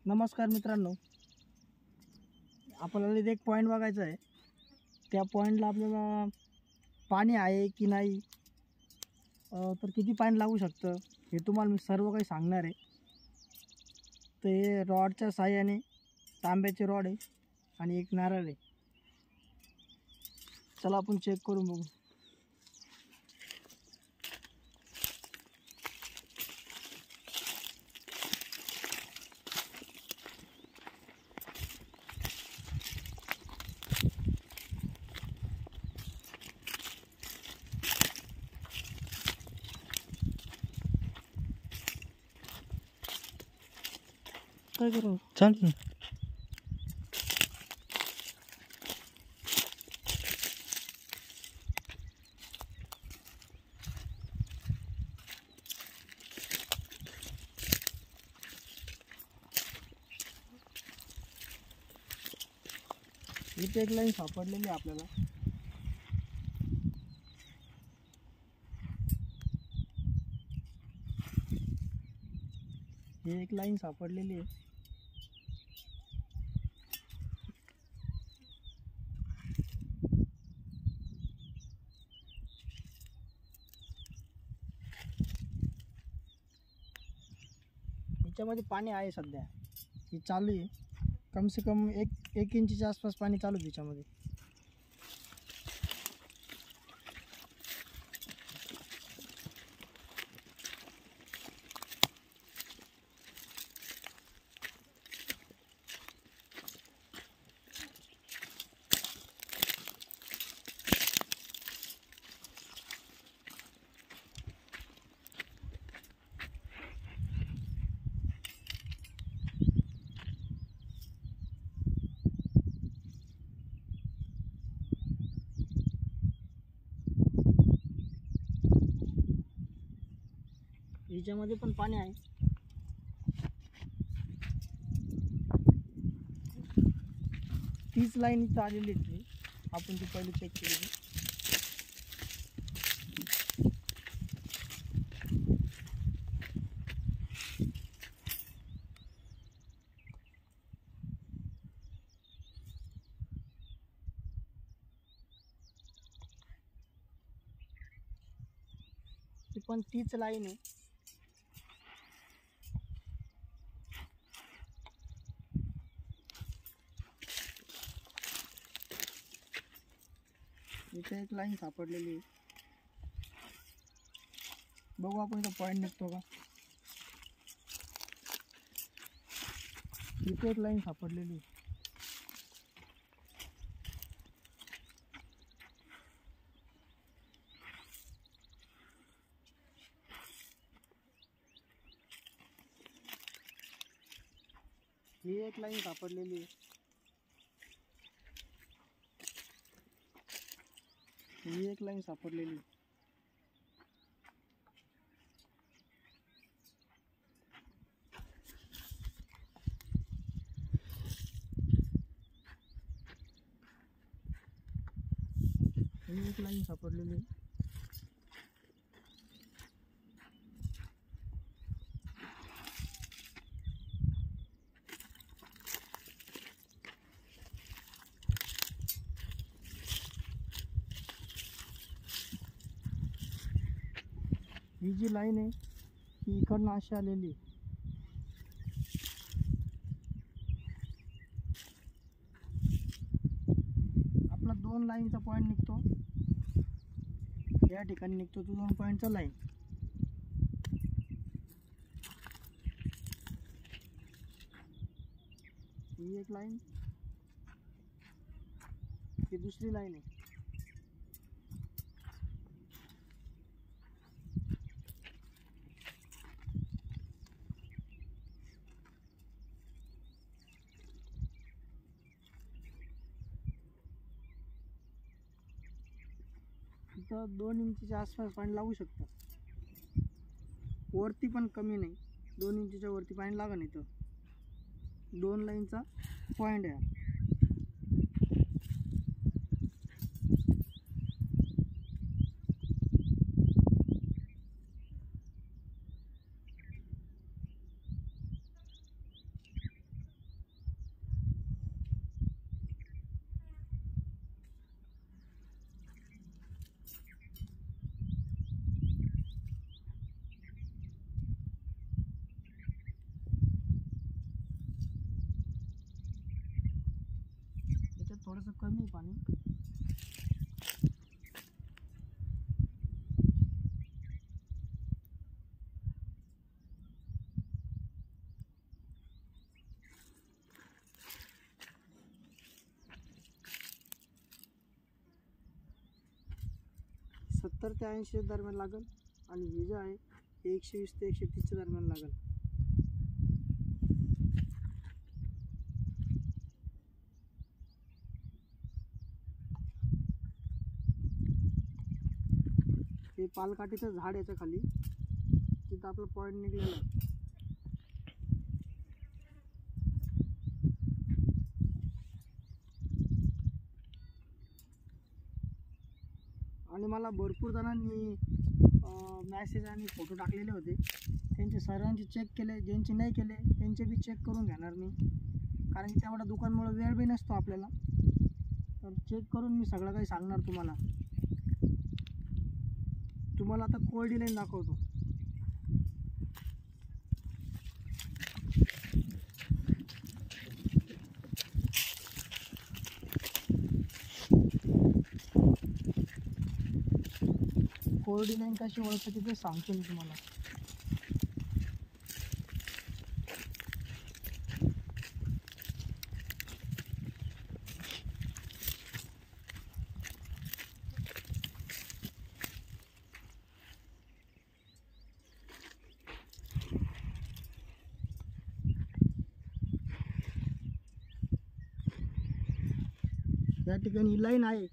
नमस्कार मित्रांनो, आपल्याला इथे एक पॉईंट बघायचा आहे. त्या पॉईंटला आपल्याला पाणी आहे की नाही, तर किती पाणी लागू शकतं हे तुम्हाला मी सर्व काही सांगणार आहे. तर हे रॉडच्या साहाय्याने, तांब्याचे रॉड आहे आणि एक नारळ आहे. चला आपण चेक करून बघू. काय करू चालेल. इथे एक लाईन सापडलेली आहे आपल्याला. ही एक लाईन सापडलेली आहे. याच्यामध्ये पाणी आहे सध्या. ही चालू आहे. कम से कम एक इंचीच्या आसपास पाणी चालू आहे त्याच्यामध्ये. याच्यामध्ये पण पाणी आहे. तीच लाईन इथं आलेली आहे. आपण ती पहिले चेक केली. ती पण तीच लाईन आहे. इथे एक लाईन सापडलेली आहे. बघू आपण इथं पॉईंट निघतो का. इथे एक लाईन सापडलेली आहे. ही एक लाईन सापडलेली आहे. ही एक लाईन सापडलेली आहे. ही एक लाईन सापडलेली आहे. ही जी लाईन आहे ही इकडनं अशी आलेली आहे. आपला 2 लाईनचा पॉईंट निघतो. या ठिकाणी निघतो तो 2 पॉईंटचा लाईन. ही एक लाईन, ही दुसरी लाईन आहे. इथं 2 इंचीच्या आसपास पाणी लागू शकतं. वरती पण कमी नाही. 2 इंचीच्या वरती पाणी लागेल. इथं 2 लाईनचा पॉईंट आहे. थोडंसं कमी आहे पाणी. सत्तर ते 80 दरम्यान लागेल आणि हे जे आहे 120 ते 130 दरम्यान लागेल. हे पालकाठीचं झाड याच्या खाली, तिथं आपलं पॉईंट निघलेलं आहे. आणि मला भरपूर जणांनी मॅसेज आणि फोटो टाकलेले होते, त्यांचे सर्वांचे चेक केले, ज्यांचे नाही केले त्यांचे बी चेक करून घेणार मी, कारण की तेवढा दुकानमुळे वेळ बी नसतो आपल्याला. तर चेक करून मी सगळं काही सांगणार तुम्हाला. तुम्हाला आता कोरडी लाईन दाखवतो. कोरडी लाईन कशी ओळखायची ते सांगतो मी तुम्हाला. या ठिकाणी लाईन आहे,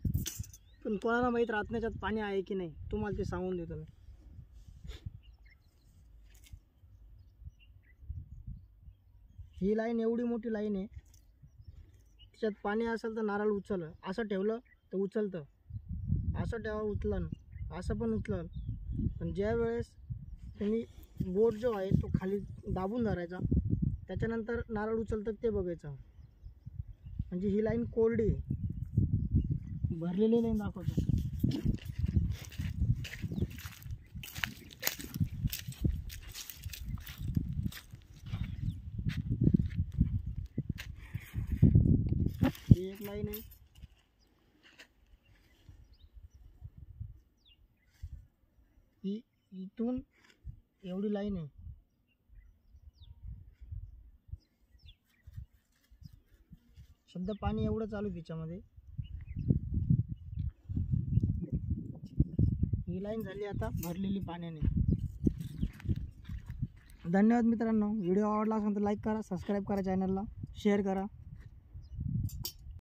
पण कोणाला माहीत राहत नाही त्यात पाणी आहे की नाही. तुम्हाला ते सांगून देतो मी. ही लाईन एवढी मोठी लाईन आहे, त्याच्यात पाणी असेल तर नारळ उचल, असं ठेवलं तर उचलतं, असं ठेवा उचलन, असं पण उचलन. पण ज्या वेळेस तुम्ही बोट जो आहे तो खाली दाबून धरायचा, त्याच्यानंतर नारळ उचलतं ते बघायचं. म्हणजे ही लाईन कोरडी आहे. भरलेली लाईन दाखवतो. ही एक लाईन आहे. ही इथून एवढी लाईन आहे. सध्या पाणी एवढं चालू तिच्यामध्ये. ही लाईन झाली आता भरलेली पाण्याने. धन्यवाद मित्रांनो. व्हिडिओ आवडला असेल तर लाईक करा, सबस्क्राईब करा, चॅनलला शेअर करा.